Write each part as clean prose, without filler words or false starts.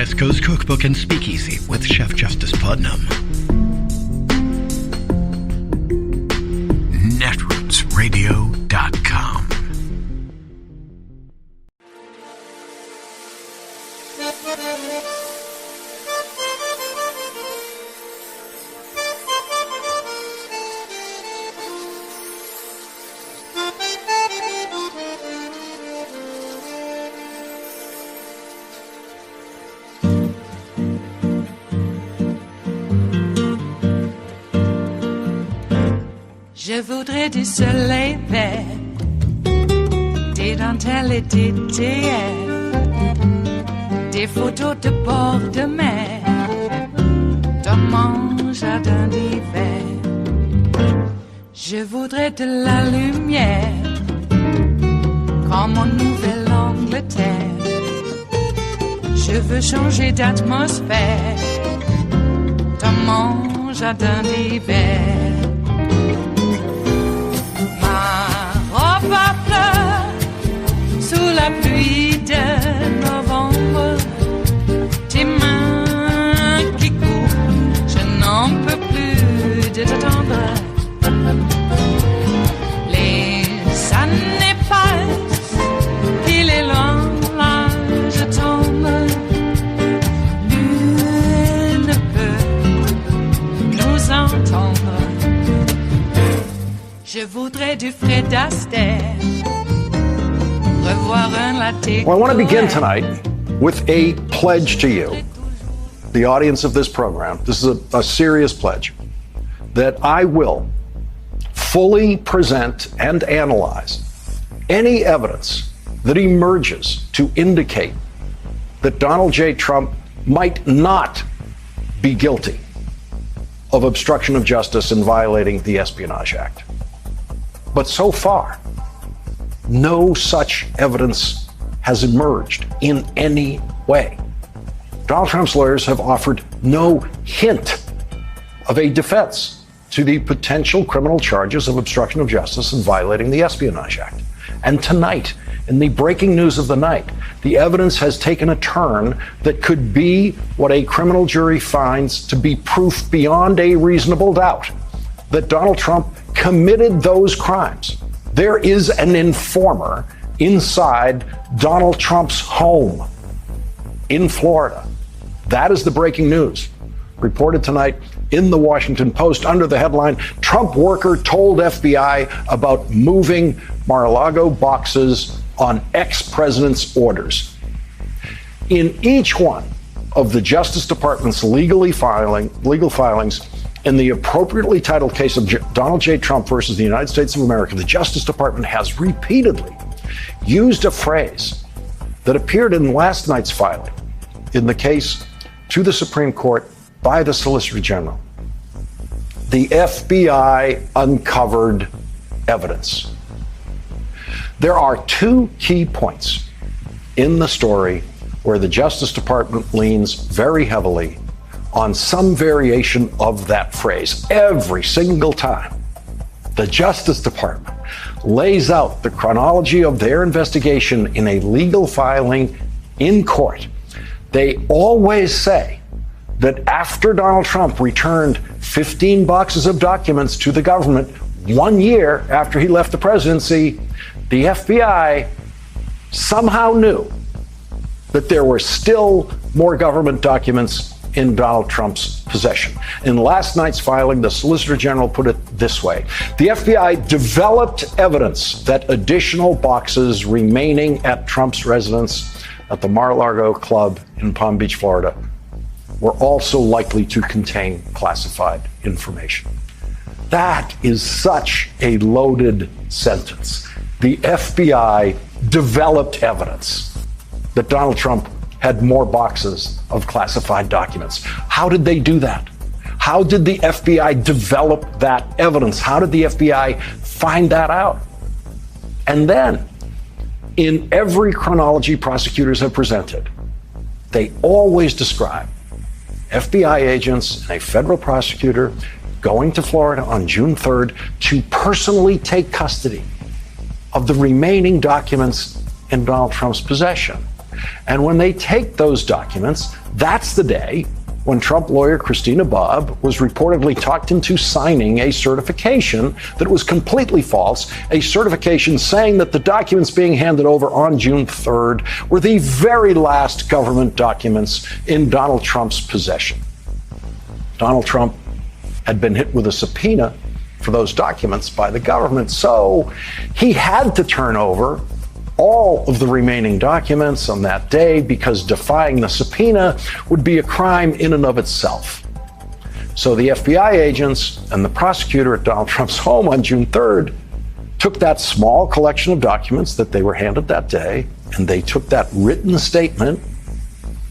West Coast Cookbook and Speakeasy with Chef Justice Putnam. Netrootsradio.com. Je voudrais du soleil vert, des dentelles et des théières, des photos de bord de mer, dans mon jardin d'hiver. Je voudrais de la lumière, comme en Nouvelle-Angleterre. Je veux changer d'atmosphère, dans mon jardin d'hiver. Ma fleur sous la pluie de novembre, tes mains qui courent, je n'en peux plus de t'attendre. Les années passent, il est loin, là je tombe. Nul ne peut nous entendre. Je voudrais du Fred Astaire, revoir un latte. Well, I want to begin tonight with a pledge to you, the audience of this program. This is a serious pledge that I will fully present and analyze any evidence that emerges to indicate that Donald J. Trump might not be guilty of obstruction of justice in violating the Espionage Act. But so far, no such evidence has emerged in any way. Donald Trump's lawyers have offered no hint of a defense to the potential criminal charges of obstruction of justice and violating the Espionage Act. And tonight, in the breaking news of the night, the evidence has taken a turn that could be what a criminal jury finds to be proof beyond a reasonable doubt that Donald Trump committed those crimes. There is an informer inside Donald Trump's home in Florida. That is the breaking news. Reported tonight in the Washington Post under the headline, Trump worker told FBI about moving Mar-a-Lago boxes on ex-president's orders. In each one of the Justice Department's legal filings in the appropriately titled case of Donald J. Trump versus the United States of America, the Justice Department has repeatedly used a phrase that appeared in last night's filing in the case to the Supreme Court by the Solicitor General. The FBI uncovered evidence. There are two key points in the story where the Justice Department leans very heavily on some variation of that phrase. Every single time the Justice Department lays out the chronology of their investigation in a legal filing in court, they always say that after Donald Trump returned 15 boxes of documents to the government 1 year after he left the presidency, the FBI somehow knew that there were still more government documents in Donald Trump's possession. In last night's filing, the Solicitor General put it this way. The FBI developed evidence that additional boxes remaining at Trump's residence at the Mar-a-Lago Club in Palm Beach, Florida, were also likely to contain classified information. That is such a loaded sentence. The FBI developed evidence that Donald Trump had more boxes of classified documents. How did they do that? How did the FBI develop that evidence? How did the FBI find that out? And then, in every chronology prosecutors have presented, they always describe FBI agents and a federal prosecutor going to Florida on June 3rd to personally take custody of the remaining documents in Donald Trump's possession. And when they take those documents, that's the day when Trump lawyer Christina Bobb was reportedly talked into signing a certification that was completely false, a certification saying that the documents being handed over on June 3rd were the very last government documents in Donald Trump's possession. Donald Trump had been hit with a subpoena for those documents by the government, so he had to turn over all of the remaining documents on that day because defying the subpoena would be a crime in and of itself. So the FBI agents and the prosecutor at Donald Trump's home on June 3rd took that small collection of documents that they were handed that day, and they took that written statement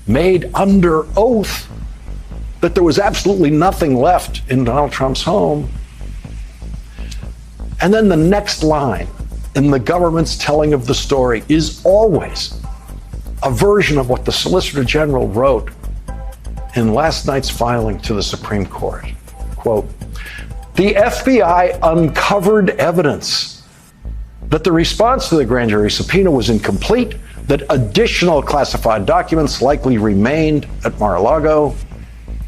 made under oath that there was absolutely nothing left in Donald Trump's home. And then the next line in the government's telling of the story is always a version of what the Solicitor General wrote in last night's filing to the Supreme Court. Quote, "The FBI uncovered evidence that the response to the grand jury subpoena was incomplete, that additional classified documents likely remained at Mar-a-Lago,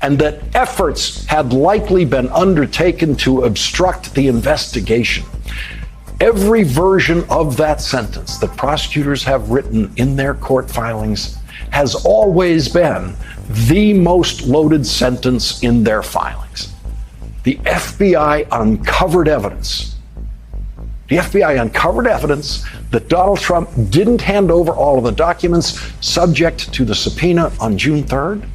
and that efforts had likely been undertaken to obstruct the investigation." Every version of that sentence that prosecutors have written in their court filings has always been the most loaded sentence in their filings. The FBI uncovered evidence. The FBI uncovered evidence that Donald Trump didn't hand over all of the documents subject to the subpoena on June 3rd.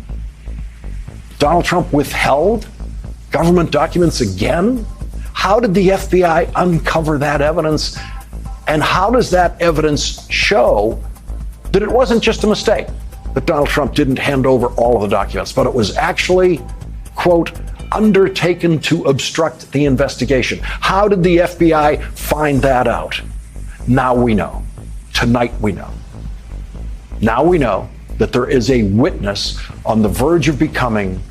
Donald Trump withheld government documents again. How did the FBI uncover that evidence? And how does that evidence show that it wasn't just a mistake that Donald Trump didn't hand over all of the documents, but it was actually, quote, undertaken to obstruct the investigation? How did the FBI find that out? Now we know. Tonight we know. Now we know that there is a witness on the verge of becoming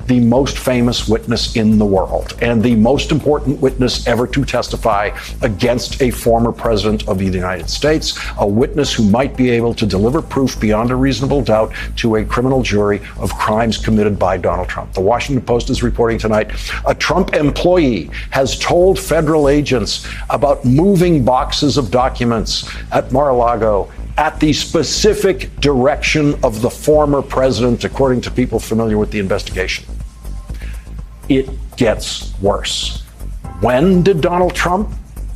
the most famous witness in the world and the most important witness ever to testify against a former president of the United States, a witness who might be able to deliver proof beyond a reasonable doubt to a criminal jury of crimes committed by Donald Trump. The Washington Post is reporting tonight a Trump employee has told federal agents about moving boxes of documents at Mar-a-Lago at the specific direction of the former president, according to people familiar with the investigation. It gets worse. When did Donald Trump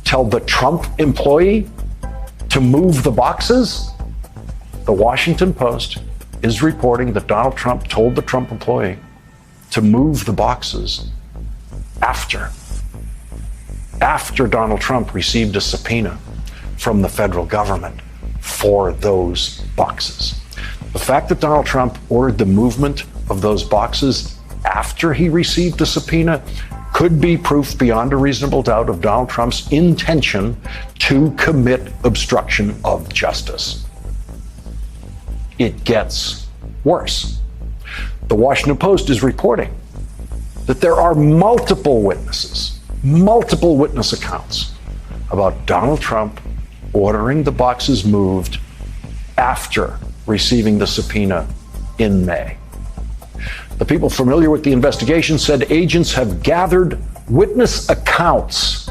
tell the Trump employee to move the boxes? The Washington Post is reporting that Donald Trump told the Trump employee to move the boxes after Donald Trump received a subpoena from the federal government for those boxes. The fact that Donald Trump ordered the movement of those boxes after he received the subpoena could be proof beyond a reasonable doubt of Donald Trump's intention to commit obstruction of justice. It gets worse. The Washington Post is reporting that there are multiple witness accounts about Donald Trump ordering the boxes moved after receiving the subpoena in May. The people familiar with the investigation said agents have gathered witness accounts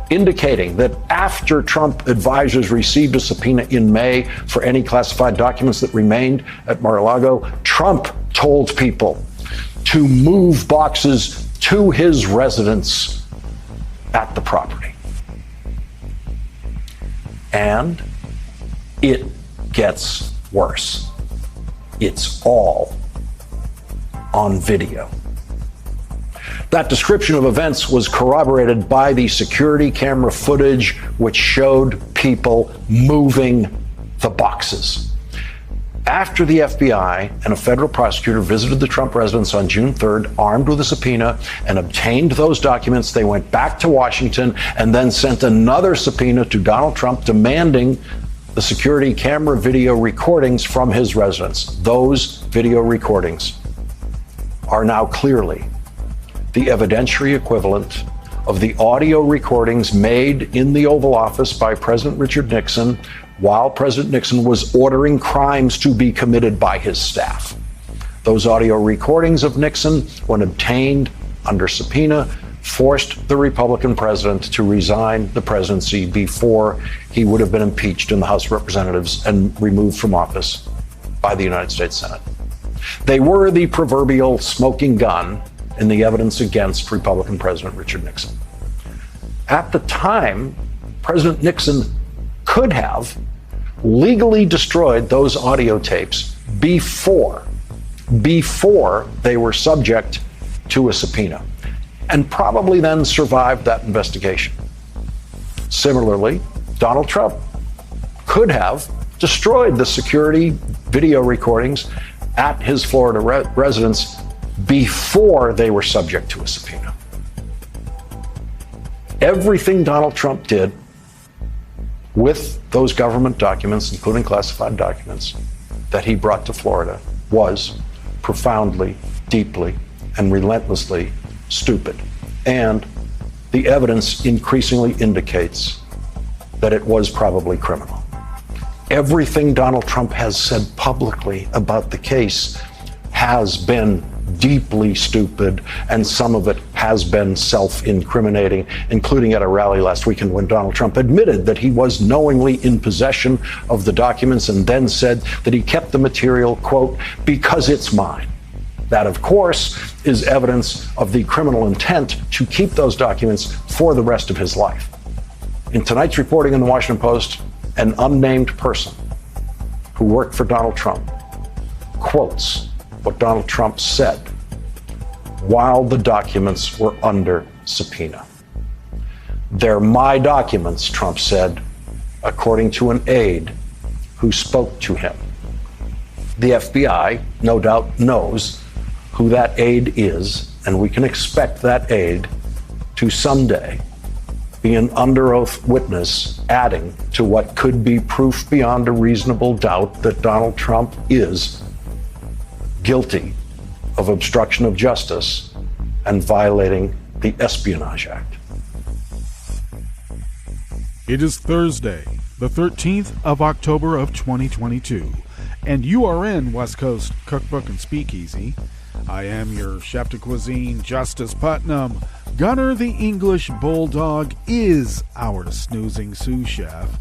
indicating that after Trump advisors received a subpoena in May for any classified documents that remained at Mar-a-Lago, Trump told people to move boxes to his residence at the property. And it gets worse. It's all on video. That description of events was corroborated by the security camera footage, which showed people moving the boxes. After the FBI and a federal prosecutor visited the Trump residence on June 3rd, armed with a subpoena, and obtained those documents, they went back to Washington and then sent another subpoena to Donald Trump demanding the security camera video recordings from his residence. Those video recordings are now clearly the evidentiary equivalent of the audio recordings made in the Oval Office by President Richard Nixon while President Nixon was ordering crimes to be committed by his staff. Those audio recordings of Nixon, when obtained under subpoena, forced the Republican president to resign the presidency before he would have been impeached in the House of Representatives and removed from office by the United States Senate. They were the proverbial smoking gun in the evidence against Republican President Richard Nixon. At the time, President Nixon could have legally destroyed those audio tapes before they were subject to a subpoena, and probably then survived that investigation. Similarly, Donald Trump could have destroyed the security video recordings at his Florida residence before they were subject to a subpoena. Everything Donald Trump did with those government documents, including classified documents, that he brought to Florida was profoundly, deeply, and relentlessly stupid. And the evidence increasingly indicates that it was probably criminal. Everything Donald Trump has said publicly about the case has been deeply stupid, and some of it has been self-incriminating, including at a rally last weekend when Donald Trump admitted that he was knowingly in possession of the documents and then said that he kept the material, quote, because it's mine. That, of course, is evidence of the criminal intent to keep those documents for the rest of his life. In tonight's reporting in the Washington Post, an unnamed person who worked for Donald Trump quotes what Donald Trump said while the documents were under subpoena. They're my documents, Trump said, according to an aide who spoke to him. The FBI, no doubt, knows who that aide is, and we can expect that aide to someday be an under oath witness, adding to what could be proof beyond a reasonable doubt that Donald Trump is guilty of obstruction of justice and violating the Espionage Act. It is Thursday, the 13th of October of 2022, and you are in West Coast Cookbook and Speakeasy. I am your chef de cuisine, Justice Putnam. Gunner the English Bulldog is our snoozing sous chef.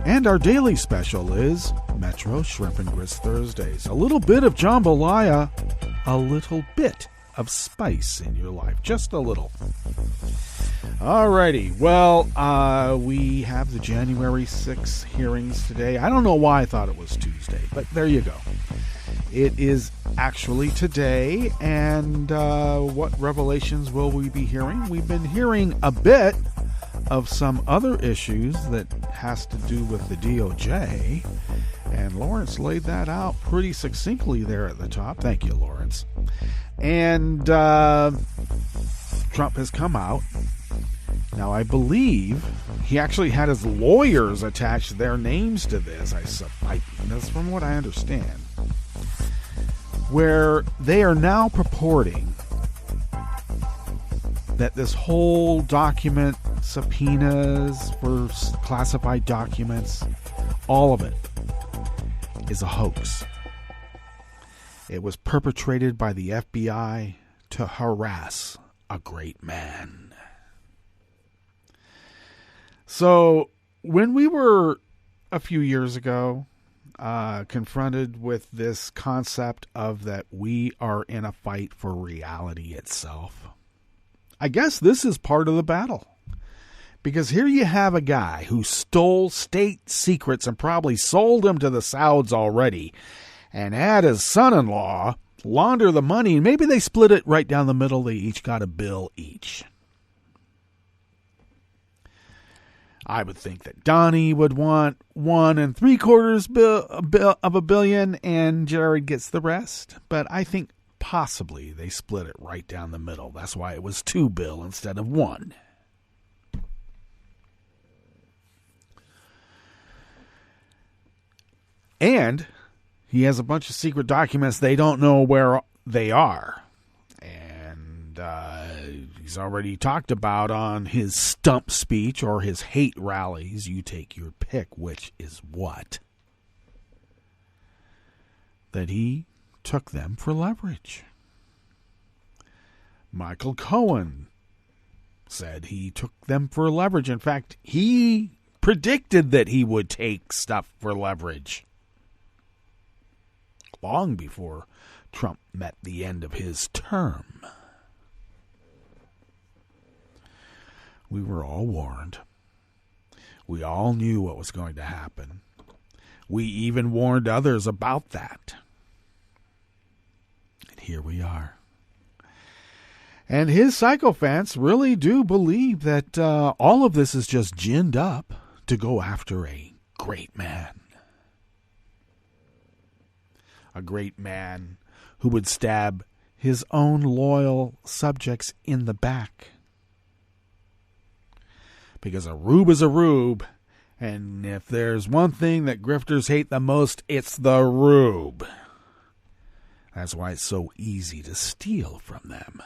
And our daily special is Metro Shrimp and Grits Thursdays. A little bit of jambalaya, a little bit of spice in your life. Just a little. Alrighty, well, we have the January 6th hearings today. I don't know why I thought it was Tuesday, but there you go. It is actually today, and what revelations will we be hearing? We've been hearing a bit of some other issues that has to do with the DOJ, and Lawrence laid that out pretty succinctly there at the top. Thank you, Lawrence. And Trump has come out. Now, I believe he actually had his lawyers attach their names to this. That's from what I understand. Where they are now purporting that this whole document, subpoenas for classified documents, all of it is a hoax. It was perpetrated by the FBI to harass a great man. So, when we were a few years ago confronted with this concept of that we are in a fight for reality itself, I guess this is part of the battle. Because here you have a guy who stole state secrets and probably sold them to the Sauds already, and had his son-in-law launder the money, and maybe they split it right down the middle. They each got a bill each. I would think that Donnie would want 1 3/4 of a billion, and Jared gets the rest. But I think possibly they split it right down the middle. That's why it was 2 bill instead of 1. And he has a bunch of secret documents. They don't know where they are. And he's already talked about on his stump speech or his hate rallies. You take your pick, which is what? That he took them for leverage. Michael Cohen said he took them for leverage. In fact, he predicted that he would take stuff for leverage long before Trump met the end of his term. We were all warned. We all knew what was going to happen. We even warned others about that. And here we are. And his sycophants really do believe that all of this is just ginned up to go after a great man. A great man who would stab his own loyal subjects in the back. Because a rube is a rube, and if there's one thing that grifters hate the most, it's the rube. That's why it's so easy to steal from them.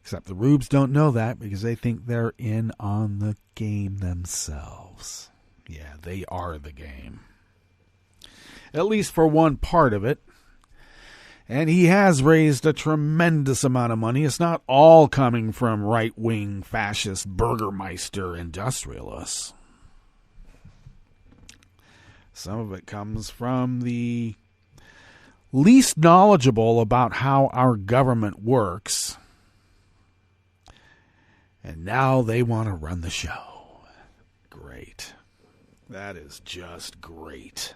Except the rubes don't know that because they think they're in on the game themselves. Yeah, they are the game. At least for one part of it. And he has raised a tremendous amount of money. It's not all coming from right-wing fascist Burgermeister industrialists. Some of it comes from the least knowledgeable about how our government works. And now they want to run the show. Great. That is just great.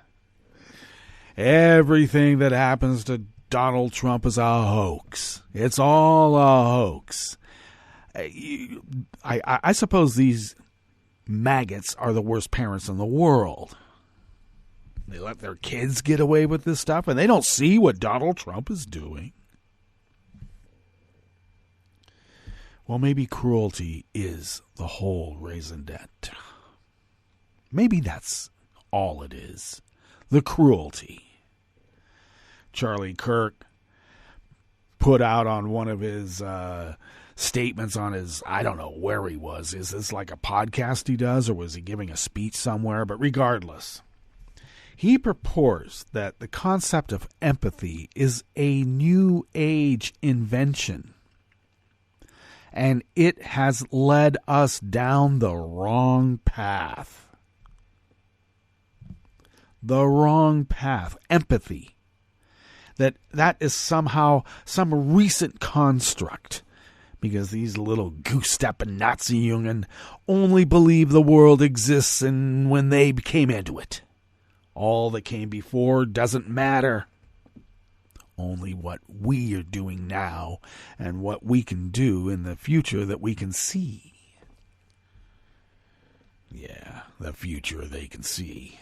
Everything that happens to Donald Trump is a hoax. It's all a hoax. I suppose these maggots are the worst parents in the world. They let their kids get away with this stuff, and they don't see what Donald Trump is doing. Well, maybe cruelty is the whole raison d'etre. Maybe that's all it is. The cruelty. Charlie Kirk put out on one of his statements on his, I don't know where he was. Is this like a podcast he does, or was he giving a speech somewhere? But regardless, he purports that the concept of empathy is a new age invention. And it has led us down the wrong path. The wrong path. Empathy. That is somehow some recent construct. Because these little goose-stepping Nazi-Jungen only believe the world exists and when they came into it. All that came before doesn't matter. Only what we are doing now and what we can do in the future that we can see. Yeah, the future they can see.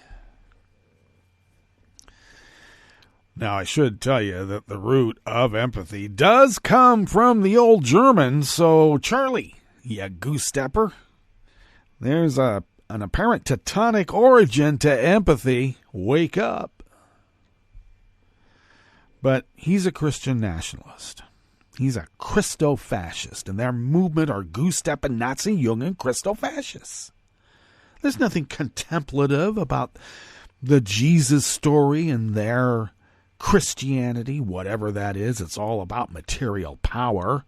Now, I should tell you that the root of empathy does come from the old German, so Charlie, you goose-stepper, there's an apparent Teutonic origin to empathy. Wake up. But he's a Christian nationalist. He's a Christo-fascist, and their movement are goose-stepping Nazi-Jungen Christo-fascists. There's nothing contemplative about the Jesus story and their Christianity, whatever that is. It's all about material power.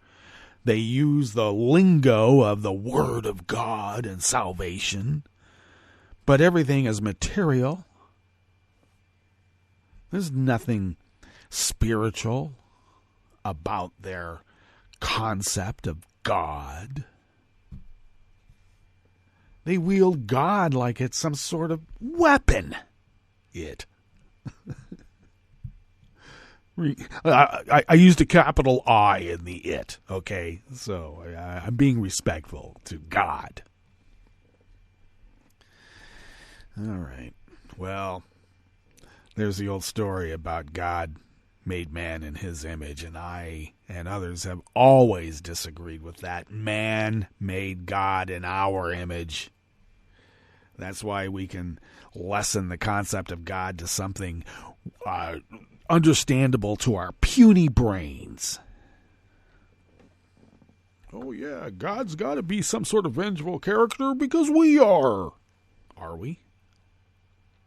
They use the lingo of the Word of God and salvation, but everything is material. There's nothing spiritual about their concept of God. They wield God like it's some sort of weapon. I used a capital I in the it, okay? So I'm being respectful to God. All right. Well, there's the old story about God made man in his image, and I and others have always disagreed with that. Man made God in our image. That's why we can lessen the concept of God to something understandable to our puny brains. Oh, yeah, God's got to be some sort of vengeful character because we are. Are we?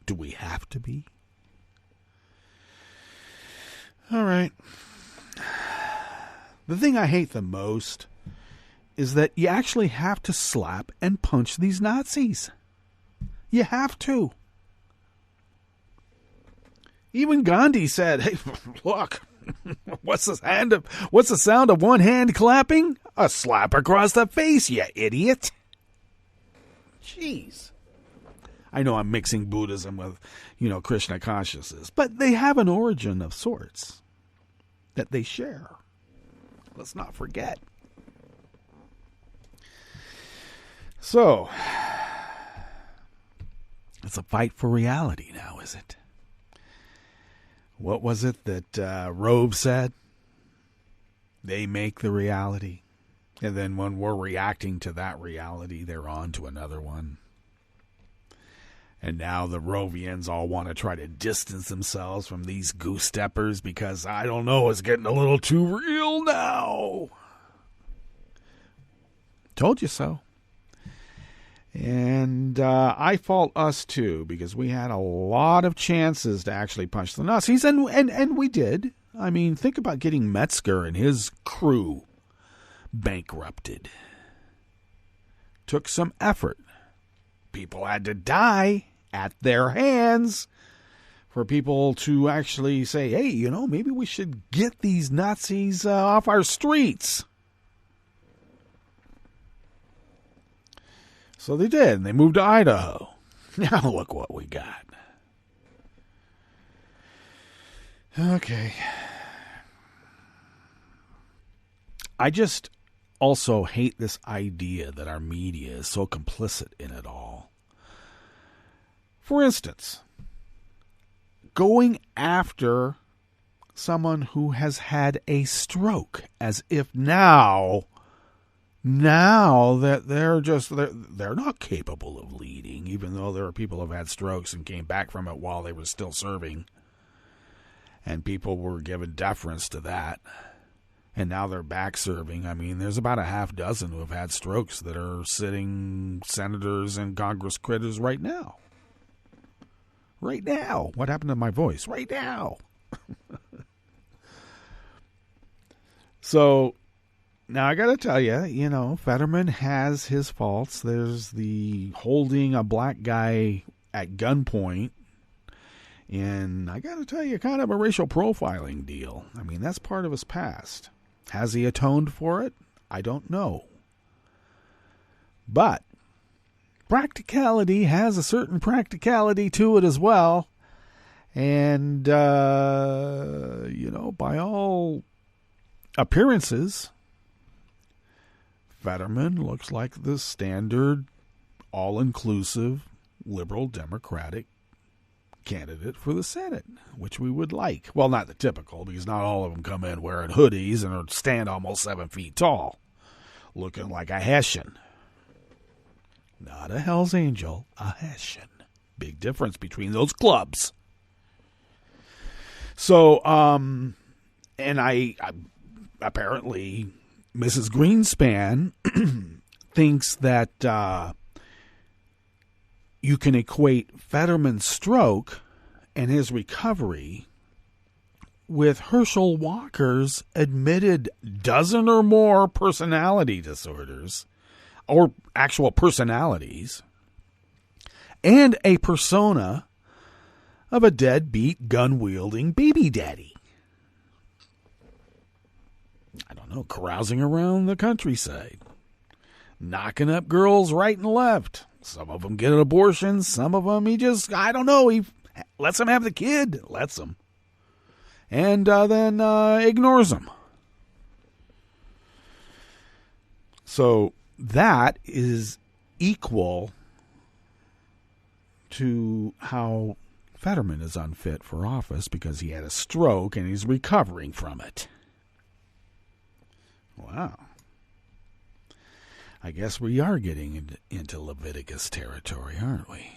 Do we have to be? All right. The thing I hate the most is that you actually have to slap and punch these Nazis. You have to. Even Gandhi said, hey, look, what's the sound of one hand clapping? A slap across the face, you idiot. Jeez. I know I'm mixing Buddhism with, Krishna consciousness, but they have an origin of sorts that they share. Let's not forget. So, it's a fight for reality now, is it? What was it that Rove said? They make the reality. And then when we're reacting to that reality, they're on to another one. And now the Rovians all want to try to distance themselves from these goose steppers because, I don't know, it's getting a little too real now. Told you so. And I fault us, too, because we had a lot of chances to actually punch the Nazis, and we did. I mean, think about getting Metzger and his crew bankrupted. Took some effort. People had to die at their hands for people to actually say, hey, maybe we should get these Nazis off our streets. So they did, and they moved to Idaho. Now look what we got. Okay. I just also hate this idea that our media is so complicit in it all. For instance, going after someone who has had a stroke as if now that they're not capable of leading, even though there are people who have had strokes and came back from it while they were still serving. And people were given deference to that. And now they're back serving. I mean, there's about a half dozen who have had strokes that are sitting senators and Congress critters right now. Right now. What happened to my voice? Right now. So, now I got to tell you, Fetterman has his faults. There's the holding a black guy at gunpoint. And I got to tell you, kind of a racial profiling deal. I mean, that's part of his past. Has he atoned for it? I don't know. But practicality has a certain practicality to it as well. And, by all appearances, Fetterman looks like the standard, all-inclusive, liberal Democratic candidate for the Senate, which we would like. Well, not the typical, because not all of them come in wearing hoodies and stand almost 7 feet tall, looking like a Hessian. Not a Hell's Angel, a Hessian. Big difference between those clubs. So, and I apparently, Mrs. Greenspan thinks that you can equate Fetterman's stroke and his recovery with Herschel Walker's admitted dozen or more personality disorders, or actual personalities, and a persona of a deadbeat, gun-wielding baby daddy. I don't know, carousing around the countryside, knocking up girls right and left. Some of them get an abortion. Some of them, he lets them have the kid. Lets them. And then ignores them. So that is equal to how Fetterman is unfit for office because he had a stroke and he's recovering from it. Wow. I guess we are getting into Leviticus territory, aren't we?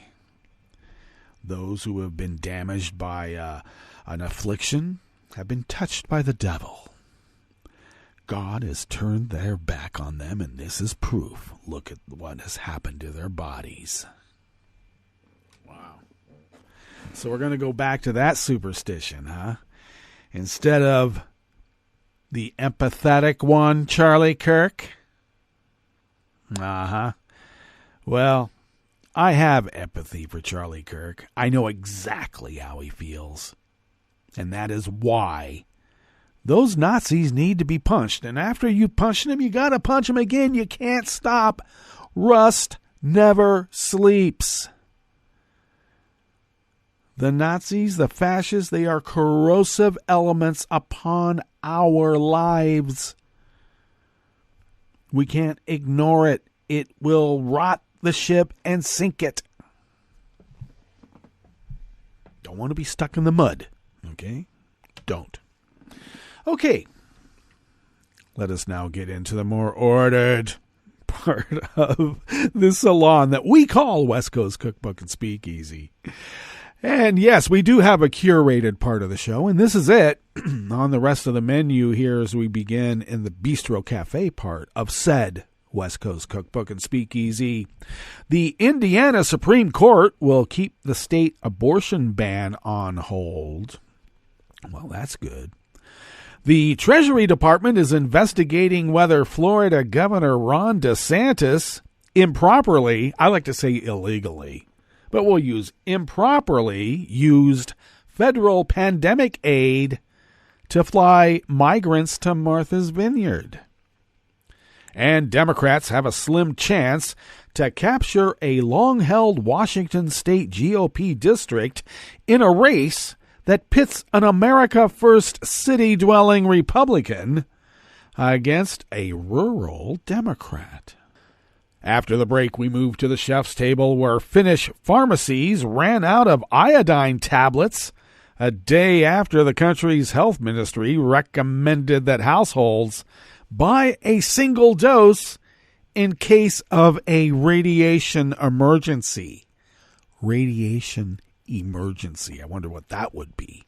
Those who have been damaged by an affliction have been touched by the devil. God has turned their back on them, and this is proof. Look at what has happened to their bodies. Wow. So we're going to go back to that superstition, huh? Instead of the empathetic one, Charlie Kirk. Well, I have empathy for Charlie Kirk. I know exactly how he feels. And that is why those Nazis need to be punched. And after you punch them, you got to punch them again. You can't stop. Rust never sleeps. The Nazis, the fascists, they are corrosive elements upon our lives. We can't ignore it. It will rot the ship and sink it. Don't want to be stuck in the mud. Okay? Don't. Okay. Let us now get into the more ordered part of this salon that we call West Coast Cookbook and Speakeasy. And yes, we do have a curated part of the show, and this is it. On the rest of the menu here as we begin in the Bistro Cafe part of said West Coast Cookbook and Speakeasy. The Indiana Supreme Court will keep the state abortion ban on hold. Well, that's good. The Treasury Department is investigating whether Florida Governor Ron DeSantis improperly, I like to say illegally, but we'll use improperly used federal pandemic aid to fly migrants to Martha's Vineyard. And Democrats have a slim chance to capture a long-held Washington State GOP district in a race that pits an America First city-dwelling Republican against a rural Democrat. After the break, we move to the chef's table where Finnish pharmacies ran out of iodine tablets a day after the country's health ministry recommended that households buy a single dose in case of a radiation emergency. Radiation emergency. I wonder what that would be.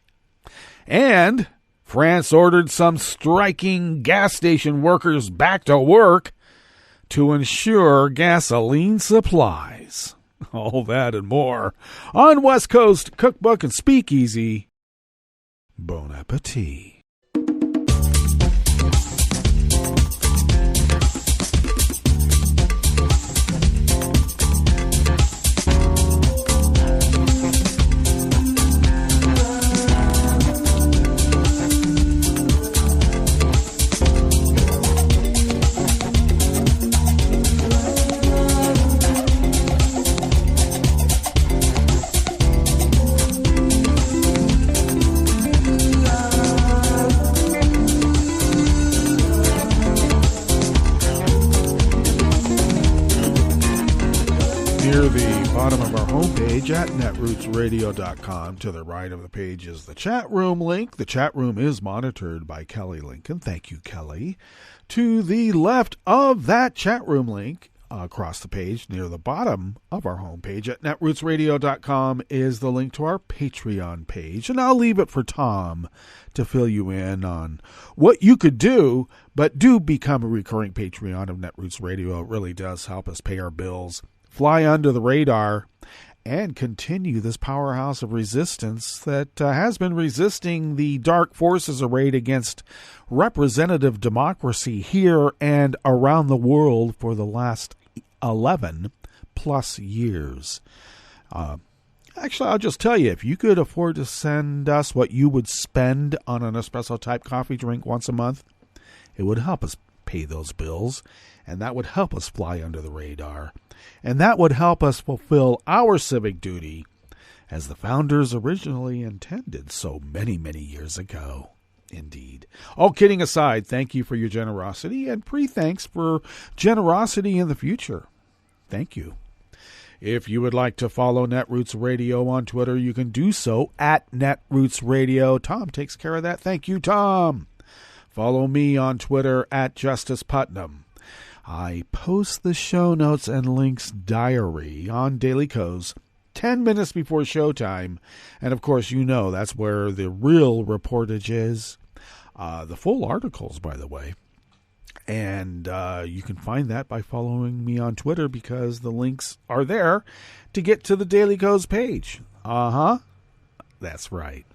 And France ordered some striking gas station workers back to work to ensure gasoline supplies. All that and more on West Coast Cookbook and Speakeasy. Bon appetit. At netrootsradio.com. To the right of the page is the chat room link. The chat room is monitored by Kelly Lincoln. Thank you, Kelly. To the left of that chat room link, across the page near the bottom of our homepage at netrootsradio.com is the link to our Patreon page. And I'll leave it for Tom to fill you in on what you could do, but do become a recurring Patreon of Netroots Radio. It really does help us pay our bills, fly under the radar, and continue this powerhouse of resistance that has been resisting the dark forces arrayed against representative democracy here and around the world for the last 11 plus years. Actually, I'll just tell you, if you could afford to send us what you would spend on an espresso-type coffee drink once a month, it would help us pay those bills, and that would help us fly under the radar. And that would help us fulfill our civic duty as the founders originally intended so many, many years ago. Indeed. All kidding aside, thank you for your generosity and pre-thanks for generosity in the future. Thank you. If you would like to follow Netroots Radio on Twitter, you can do so at Netroots Radio. Tom takes care of that. Thank you, Tom. Follow me on Twitter at Justice Putnam. I post the show notes and links diary on Daily Kos 10 minutes before showtime. And, of course, you know that's where the real reportage is. The full articles, by the way, And you can find that by following me on Twitter, because the links are there to get to the Daily Kos page. That's right.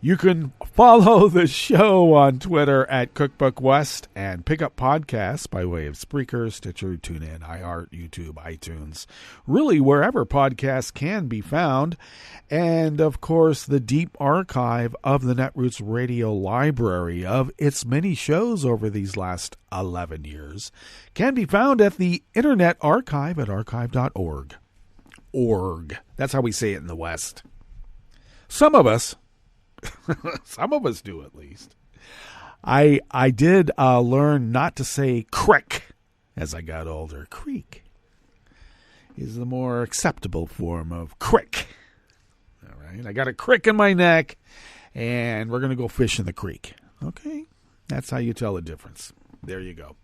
You can follow the show on Twitter at Cookbook West and pick up podcasts by way of Spreaker, Stitcher, TuneIn, iHeart, YouTube, iTunes, really wherever podcasts can be found. And, of course, the deep archive of the Netroots Radio Library of its many shows over these last 11 years can be found at the Internet Archive at archive.org. That's how we say it in the West. Some of us do, at least. I did learn not to say crick as I got older. Creek is the more acceptable form of crick. All right, I got a crick in my neck, and we're going to go fish in the creek. Okay, that's how you tell the difference. There you go.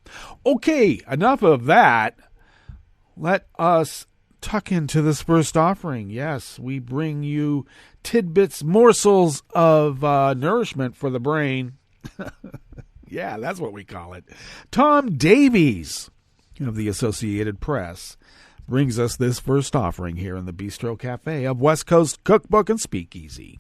Okay, enough of that. Let us tuck into this first offering. Yes, we bring you tidbits, morsels of nourishment for the brain. Yeah, that's what we call it. Tom Davies of the Associated Press brings us this first offering here in the Bistro Cafe of West Coast Cookbook and Speakeasy.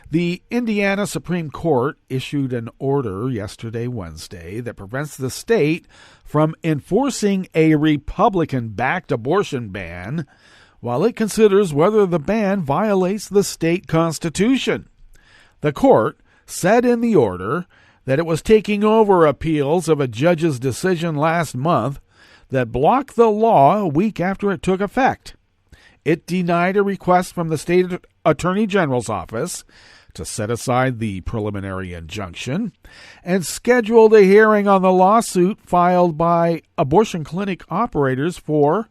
The Indiana Supreme Court issued an order yesterday, Wednesday, that prevents the state from enforcing a Republican-backed abortion ban while it considers whether the ban violates the state constitution. The court said in the order that it was taking over appeals of a judge's decision last month that blocked the law a week after it took effect. It denied a request from the state attorney general's office to set aside the preliminary injunction and scheduled a hearing on the lawsuit filed by abortion clinic operators for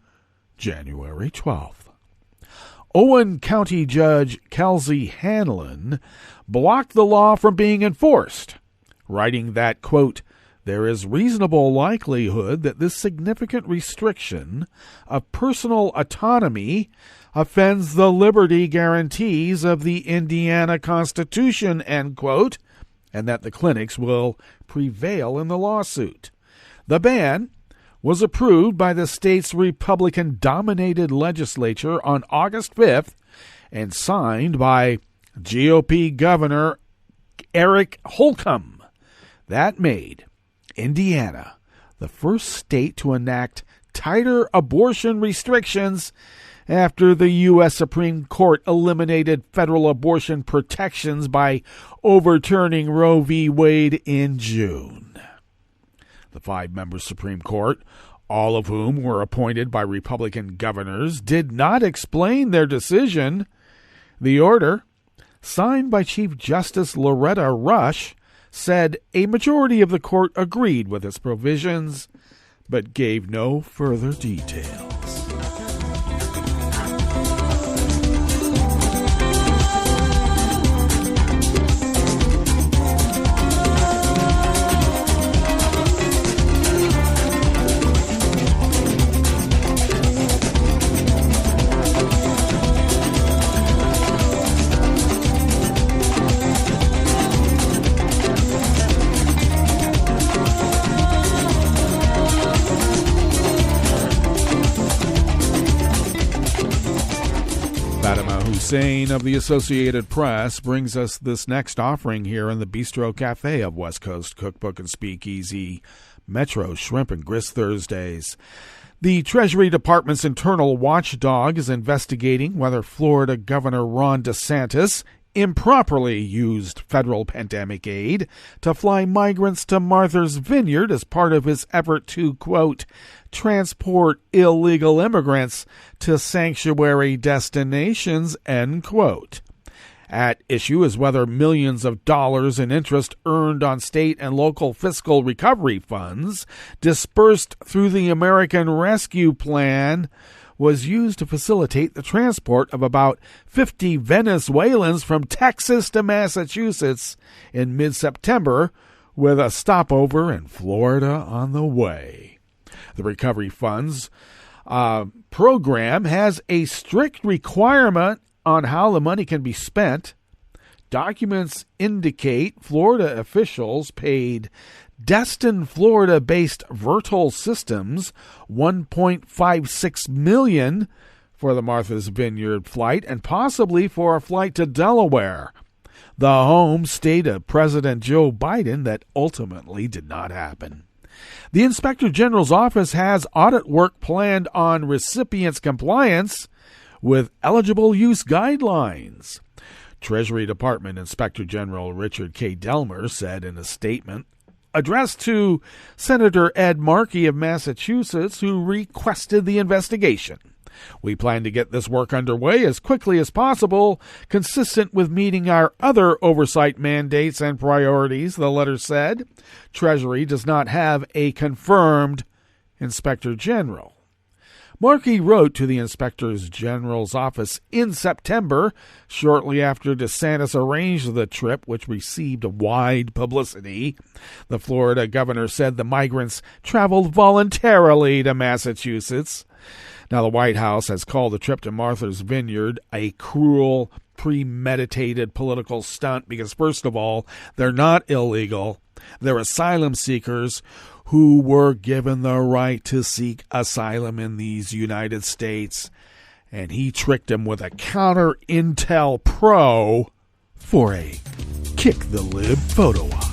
January 12th. Owen County Judge Kelsey Hanlon blocked the law from being enforced, writing that, quote, there is reasonable likelihood that this significant restriction of personal autonomy offends the liberty guarantees of the Indiana Constitution, end quote, and that the clinics will prevail in the lawsuit. The ban was approved by the state's Republican-dominated legislature on August 5th and signed by GOP Governor Eric Holcomb. That made Indiana the first state to enact tighter abortion restrictions after the U.S. Supreme Court eliminated federal abortion protections by overturning Roe v. Wade in June. The 5-member Supreme Court, all of whom were appointed by Republican governors, did not explain their decision. The order, signed by Chief Justice Loretta Rush, said a majority of the court agreed with its provisions, but gave no further details. Hussein of the Associated Press brings us this next offering here in the Bistro Cafe of West Coast Cookbook and Speakeasy, Metro Shrimp and Grist Thursdays. The Treasury Department's internal watchdog is investigating whether Florida Governor Ron DeSantis improperly used federal pandemic aid to fly migrants to Martha's Vineyard as part of his effort to, quote, transport illegal immigrants to sanctuary destinations, end quote. At issue is whether millions of dollars in interest earned on state and local fiscal recovery funds dispersed through the American Rescue Plan was used to facilitate the transport of about 50 Venezuelans from Texas to Massachusetts in mid-September, with a stopover in Florida on the way. The Recovery Funds program has a strict requirement on how the money can be spent. Documents indicate Florida officials paid Destin, Florida-based Vertol Systems, $1.56 million for the Martha's Vineyard flight and possibly for a flight to Delaware, the home state of President Joe Biden that ultimately did not happen. The Inspector General's office has audit work planned on recipients' compliance with eligible use guidelines. Treasury Department Inspector General Richard K. Delmer said in a statement addressed to Senator Ed Markey of Massachusetts, who requested the investigation. We plan to get this work underway as quickly as possible, consistent with meeting our other oversight mandates and priorities, the letter said. Treasury does not have a confirmed Inspector General. Markey wrote to the Inspector General's office in September, shortly after DeSantis arranged the trip, which received wide publicity. The Florida governor said the migrants traveled voluntarily to Massachusetts. Now, the White House has called the trip to Martha's Vineyard a cruel, premeditated political stunt because, first of all, they're not illegal. They're asylum seekers who were given the right to seek asylum in these United States. And he tricked them with a counter Intel Pro for a kick-the-lib photo op.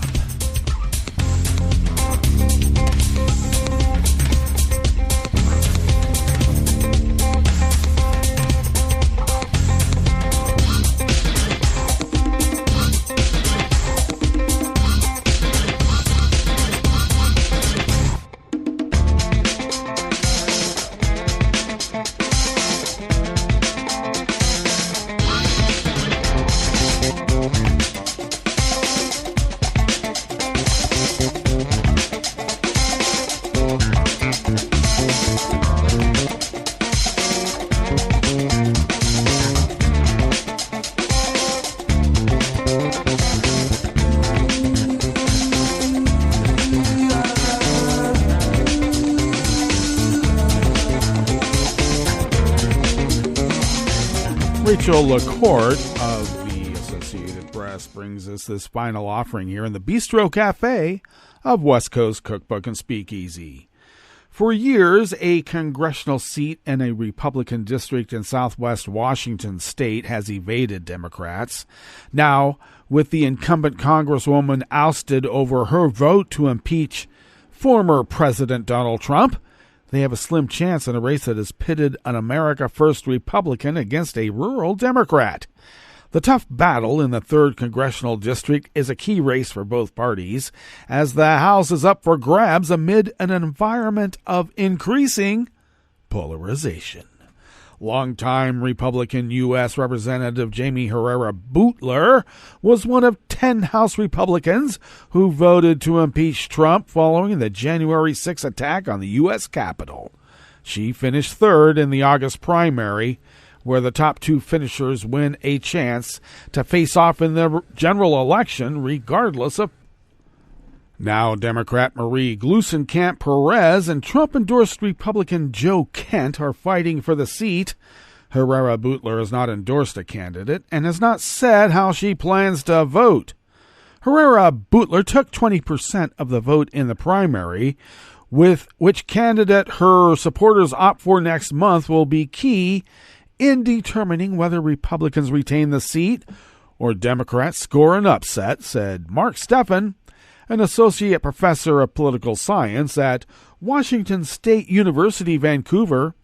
Rachel LaCourte of the Associated Press brings us this final offering here in the Bistro Cafe of West Coast Cookbook and Speakeasy. For years, a congressional seat in a Republican district in southwest Washington state has evaded Democrats. Now, with the incumbent Congresswoman ousted over her vote to impeach former President Donald Trump, they have a slim chance in a race that has pitted an America First Republican against a rural Democrat. The tough battle in the 3rd Congressional District is a key race for both parties, as the House is up for grabs amid an environment of increasing polarization. Longtime Republican U.S. Representative Jamie Herrera Beutler was one of 10 House Republicans who voted to impeach Trump following the January 6 attack on the U.S. Capitol. She finished 3rd in the August primary, where the top 2 finishers win a chance to face off in the general election regardless of. Now, Democrat Marie Gluesenkamp-Perez and Trump-endorsed Republican Joe Kent are fighting for the seat. Herrera Beutler has not endorsed a candidate and has not said how she plans to vote. Herrera Beutler took 20% of the vote in the primary, with which candidate her supporters opt for next month will be key in determining whether Republicans retain the seat or Democrats score an upset, said Mark Steffen, an associate professor of political science at Washington State University, Vancouver.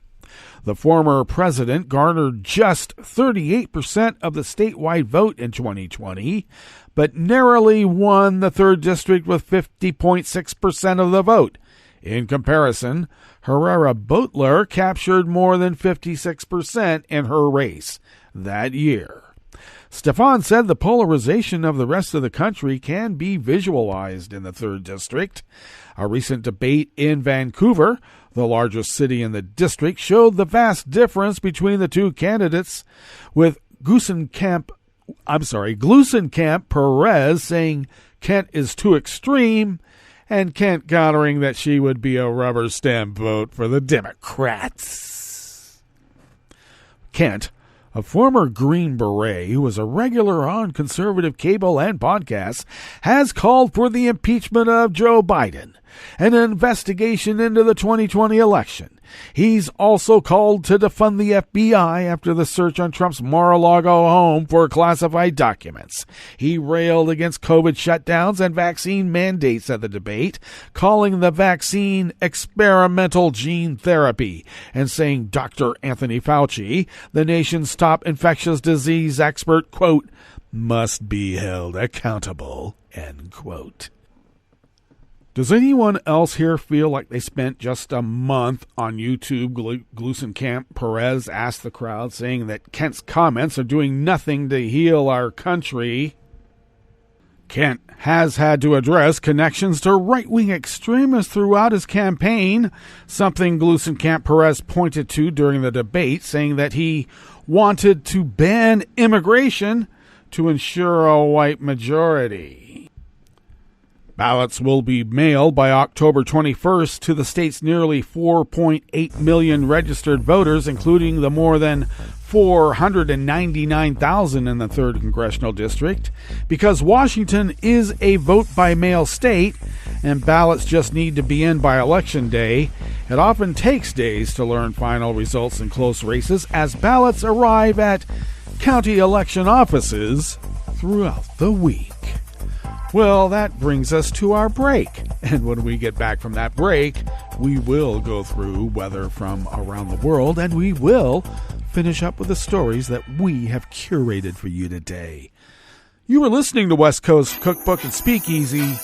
The former president garnered just 38% of the statewide vote in 2020, but narrowly won the 3rd district with 50.6% of the vote. In comparison, Herrera Beutler captured more than 56% in her race that year. Stefan said the polarization of the rest of the country can be visualized in the 3rd district. A recent debate in Vancouver, the largest city in the district, showed the vast difference between the 2 candidates, with Gluesenkamp-Perez saying Kent is too extreme, and Kent countering that she would be a rubber stamp vote for the Democrats. Kent, A former Green Beret who was a regular on conservative cable and podcasts has called for the impeachment of Joe Biden and an investigation into the 2020 election. He's also called to defund the FBI after the search on Trump's Mar-a-Lago home for classified documents. He railed against COVID shutdowns and vaccine mandates at the debate, calling the vaccine experimental gene therapy and saying Dr. Anthony Fauci, the nation's top infectious disease expert, quote, must be held accountable, end quote. Does anyone else here feel like they spent just a month on YouTube? Glusenkamp Perez asked the crowd, saying that Kent's comments are doing nothing to heal our country. Kent has had to address connections to right-wing extremists throughout his campaign, something Glusenkamp Perez pointed to during the debate, saying that he wanted to ban immigration to ensure a white majority. Ballots will be mailed by October 21st to the state's nearly 4.8 million registered voters, including the more than 499,000 in the 3rd Congressional District. Because Washington is a vote-by-mail state and ballots just need to be in by Election Day, it often takes days to learn final results in close races as ballots arrive at county election offices throughout the week. Well, that brings us to our break. And when we get back from that break, we will go through weather from around the world, and we will finish up with the stories that we have curated for you today. You are listening to West Coast Cookbook and Speakeasy,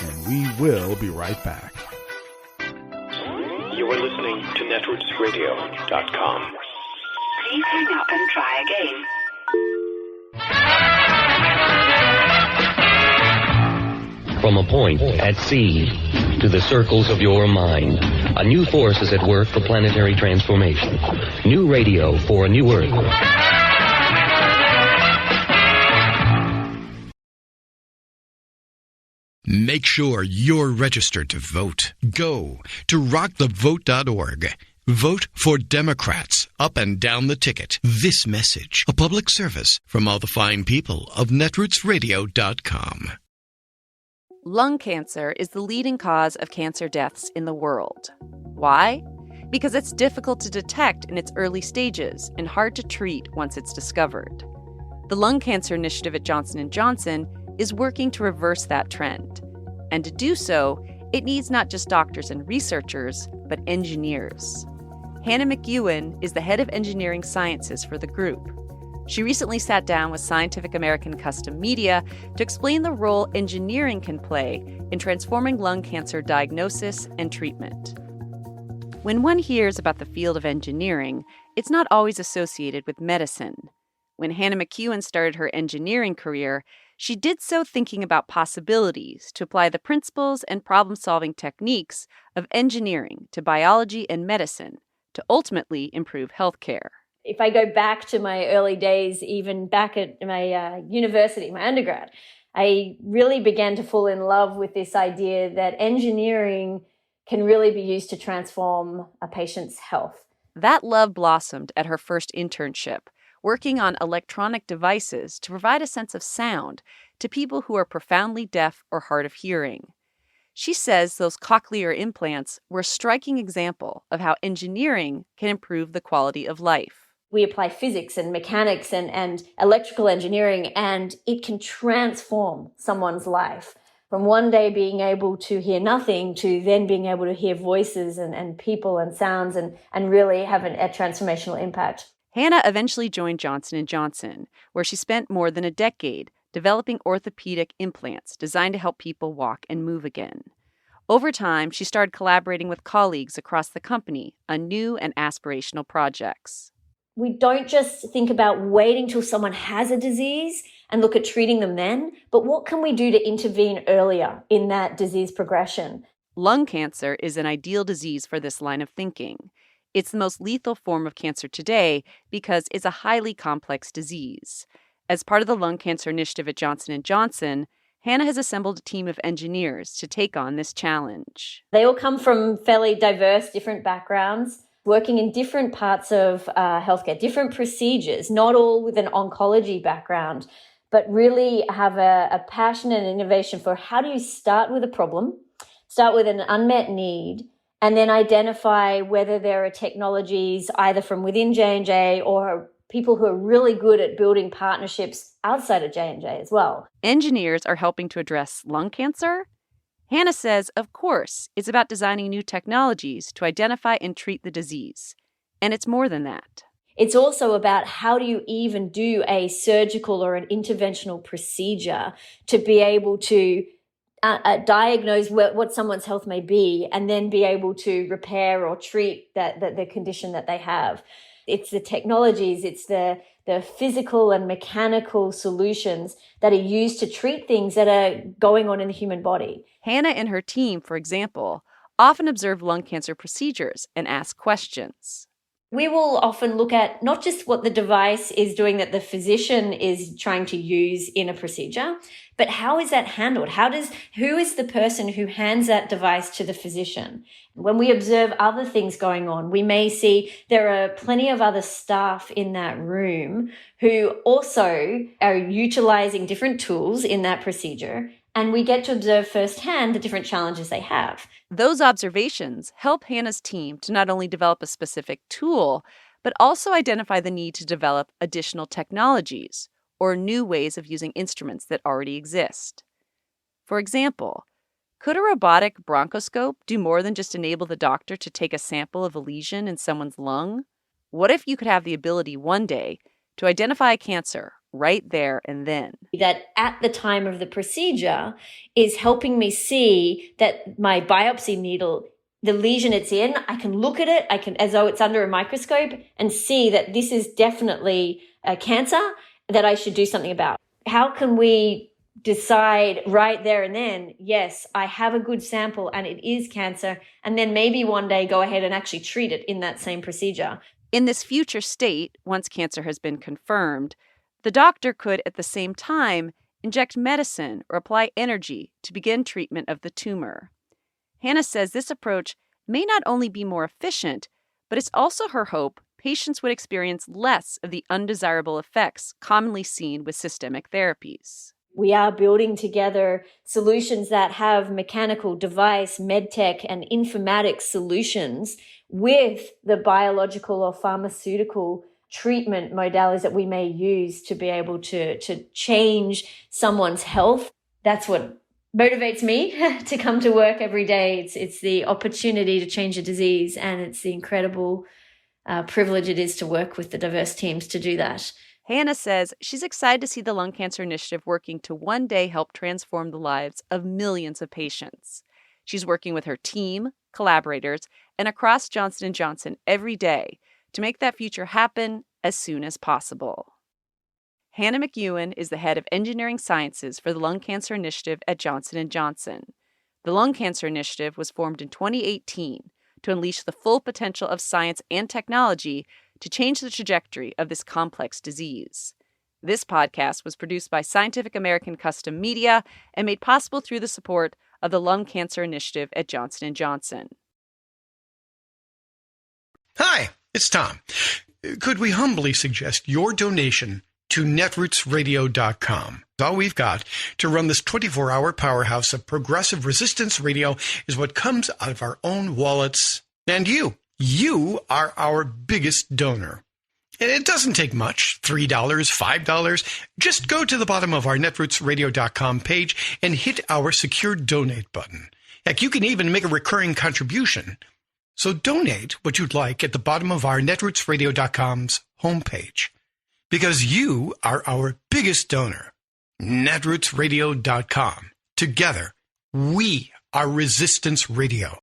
and we will be right back. You are listening to netrootsradio.com. Please hang up and try again. From a point at sea to the circles of your mind, a new force is at work for planetary transformation. New radio for a new Earth. Make sure you're registered to vote. Go to rockthevote.org. Vote for Democrats up and down the ticket. This message, a public service from all the fine people of netrootsradio.com. Lung cancer is the leading cause of cancer deaths in the world. Why? Because it's difficult to detect in its early stages and hard to treat once it's discovered. The Lung Cancer Initiative at Johnson & Johnson is working to reverse that trend. And to do so, it needs not just doctors and researchers, but engineers. Hannah McEwen is the head of engineering sciences for the group. She recently sat down with Scientific American Custom Media to explain the role engineering can play in transforming lung cancer diagnosis and treatment. When one hears about the field of engineering, it's not always associated with medicine. When Hannah McEwen started her engineering career, she did so thinking about possibilities to apply the principles and problem-solving techniques of engineering to biology and medicine to ultimately improve healthcare. If I go back to my early days, even back at my university, my undergrad, I really began to fall in love with this idea that engineering can really be used to transform a patient's health. That love blossomed at her first internship, working on electronic devices to provide a sense of sound to people who are profoundly deaf or hard of hearing. She says those cochlear implants were a striking example of how engineering can improve the quality of life. We apply physics and mechanics and electrical engineering, and it can transform someone's life from one day being able to hear nothing to then being able to hear voices and people and sounds and really have a transformational impact. Hannah eventually joined Johnson & Johnson, where she spent more than a decade developing orthopedic implants designed to help people walk and move again. Over time, she started collaborating with colleagues across the company on new and aspirational projects. We don't just think about waiting till someone has a disease and look at treating them then, but what can we do to intervene earlier in that disease progression? Lung cancer is an ideal disease for this line of thinking. It's the most lethal form of cancer today because it's a highly complex disease. As part of the Lung Cancer Initiative at Johnson & Johnson, Hannah has assembled a team of engineers to take on this challenge. They all come from fairly diverse, different backgrounds. working in different parts of healthcare, different procedures, not all with an oncology background, but really have a passion and innovation for how do you start with a problem, start with an unmet need, and then identify whether there are technologies either from within J&J or people who are really good at building partnerships outside of J&J as well. Engineers are helping to address lung cancer. Hannah says, of course, it's about designing new technologies to identify and treat the disease. And it's more than that. It's also about how do you even do a surgical or an interventional procedure to be able to diagnose what someone's health may be and then be able to repair or treat the condition that they have. It's the technologies, it's the physical and mechanical solutions that are used to treat things that are going on in the human body. Hannah and her team, for example, often observe lung cancer procedures and ask questions. We will often look at not just what the device is doing that the physician is trying to use in a procedure, but how is that handled? Who is the person who hands that device to the physician? When we observe other things going on, we may see there are plenty of other staff in that room who also are utilizing different tools in that procedure. And we get to observe firsthand the different challenges they have. Those observations help Hannah's team to not only develop a specific tool, but also identify the need to develop additional technologies or new ways of using instruments that already exist. For example, could a robotic bronchoscope do more than just enable the doctor to take a sample of a lesion in someone's lung? What if you could have the ability one day to identify a cancer right there and then? That at the time of the procedure is helping me see that my biopsy needle, the lesion it's in, I can look at it, as though it's under a microscope and see that this is definitely a cancer that I should do something about. How can we decide right there and then, yes, I have a good sample and it is cancer, and then maybe one day go ahead and actually treat it in that same procedure? In this future state, once cancer has been confirmed, the doctor could, at the same time, inject medicine or apply energy to begin treatment of the tumor. Hannah says this approach may not only be more efficient, but it's also her hope patients would experience less of the undesirable effects commonly seen with systemic therapies. We are building together solutions that have mechanical device, medtech, and informatics solutions with the biological or pharmaceutical treatment modalities that we may use to be able to change someone's health. That's what motivates me to come to work every day. It's the opportunity to change a disease, and it's the incredible privilege it is to work with the diverse teams to do that. Hannah says she's excited to see the Lung Cancer Initiative working to one day help transform the lives of millions of patients. She's working with her team, collaborators, and across Johnson & Johnson every day to make that future happen as soon as possible. Hannah McEwen is the head of engineering sciences for the Lung Cancer Initiative at Johnson & Johnson. The Lung Cancer Initiative was formed in 2018 to unleash the full potential of science and technology to change the trajectory of this complex disease. This podcast was produced by Scientific American Custom Media and made possible through the support of the Lung Cancer Initiative at Johnson & Johnson. Hi, it's Tom. Could we humbly suggest your donation to netrootsradio.com? All we've got to run this 24-hour powerhouse of progressive resistance radio is what comes out of our own wallets. And you are our biggest donor. And it doesn't take much, $3, $5. Just go to the bottom of our netrootsradio.com page and hit our secure donate button. Heck, you can even make a recurring contribution. So donate what you'd like at the bottom of our netrootsradio.com's homepage. Because you are our biggest donor. netrootsradio.com. Together, we are Resistance Radio.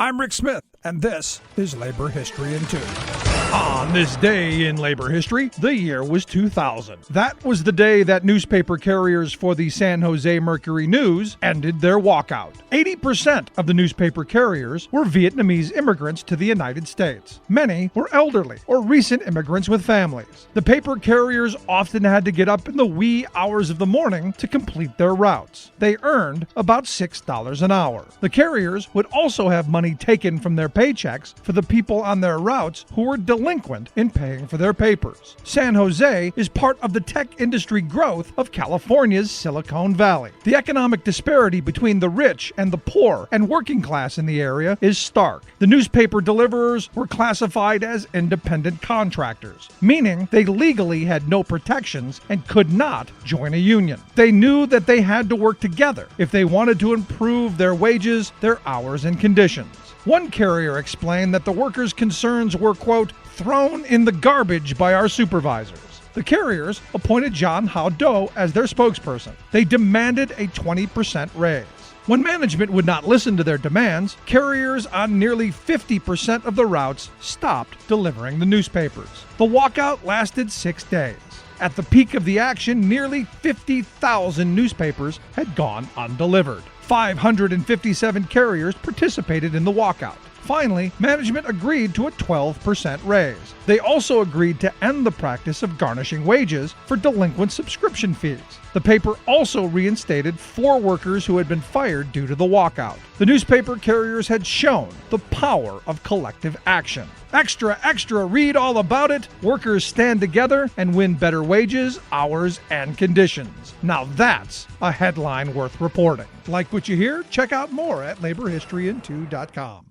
I'm Rick Smith, and this is Labor History in 2. On this day in labor history, the year was 2000. That was the day that newspaper carriers for the San Jose Mercury News ended their walkout. 80% of the newspaper carriers were Vietnamese immigrants to the United States. Many were elderly or recent immigrants with families. The paper carriers often had to get up in the wee hours of the morning to complete their routes. They earned about $6 an hour. The carriers would also have money taken from their paychecks for the people on their routes who were delinquent in paying for their papers. San Jose is part of the tech industry growth of California's Silicon Valley. The economic disparity between the rich and the poor and working class in the area is stark. The newspaper deliverers were classified as independent contractors, meaning they legally had no protections and could not join a union. They knew that they had to work together if they wanted to improve their wages, their hours, and conditions. One carrier explained that the workers' concerns were, quote, thrown in the garbage by our supervisors. The carriers appointed John Hao-Do as their spokesperson. They demanded a 20% raise. When management would not listen to their demands, carriers on nearly 50% of the routes stopped delivering the newspapers. The walkout lasted 6 days. At the peak of the action, nearly 50,000 newspapers had gone undelivered. 557 carriers participated in the walkout. Finally, management agreed to a 12% raise. They also agreed to end the practice of garnishing wages for delinquent subscription fees. The paper also reinstated 4 workers who had been fired due to the walkout. The newspaper carriers had shown the power of collective action. Extra, extra, read all about it. Workers stand together and win better wages, hours, and conditions. Now that's a headline worth reporting. Like what you hear? Check out more at laborhistoryin2.com.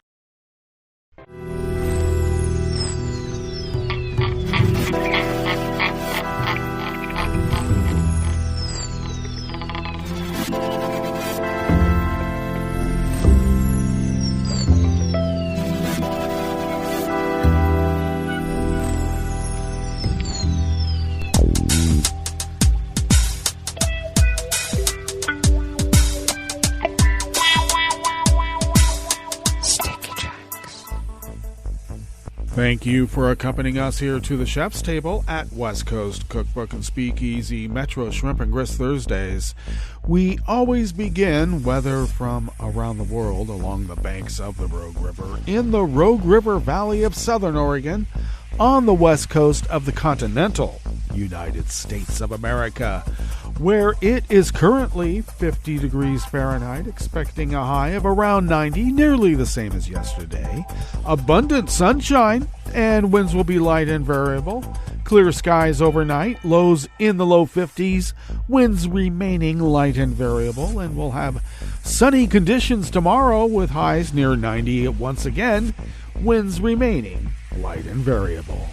Thank you for accompanying us here to the Chef's Table at West Coast Cookbook and Speakeasy Metro Shrimp and Grist Thursdays. We always begin, whether from around the world, along the banks of the Rogue River, in the Rogue River Valley of Southern Oregon, on the west coast of the continental United States of America, where it is currently 50 degrees Fahrenheit, expecting a high of around 90, nearly the same as yesterday. Abundant sunshine, and winds will be light and variable. Clear skies overnight, lows in the low 50s, winds remaining light and variable, and we'll have sunny conditions tomorrow with highs near 90 once again, winds remaining light and variable.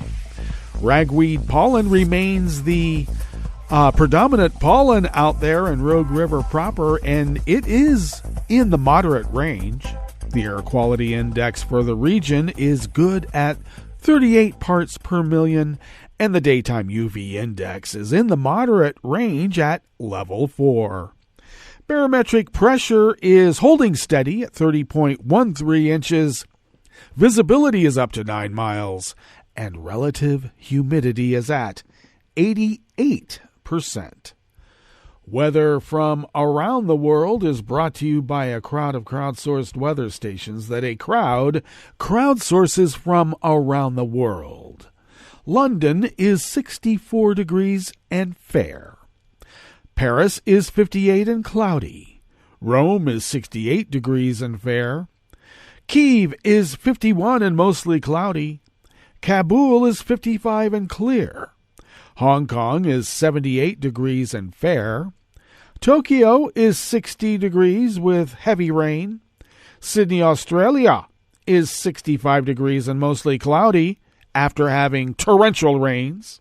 Ragweed pollen remains the predominant pollen out there in Rogue River proper, and it is in the moderate range. The air quality index for the region is good at 38 parts per million, and the daytime UV index is in the moderate range at level 4. Barometric pressure is holding steady at 30.13 inches. Visibility is up to 9 miles, and relative humidity is at 88%. Weather from around the world is brought to you by a crowd of crowdsourced weather stations that a crowd crowdsources from around the world. London is 64 degrees and fair. Paris is 58 and cloudy. Rome is 68 degrees and fair. Kyiv is 51 and mostly cloudy. Kabul is 55 and clear. Hong Kong is 78 degrees and fair. Tokyo is 60 degrees with heavy rain. Sydney, Australia is 65 degrees and mostly cloudy after having torrential rains.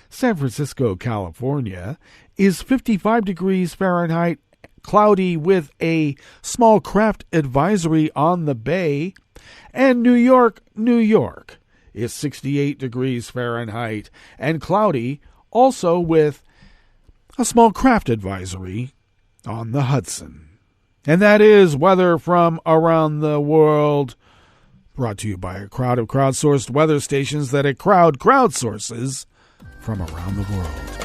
San Francisco, California is 55 degrees Fahrenheit, cloudy with a small craft advisory on the bay. And New York, is 68 degrees Fahrenheit and cloudy, also with a small craft advisory on the Hudson. And that is weather from around the world Brought to you by a crowd of crowdsourced weather stations that a crowd crowdsources from around the world.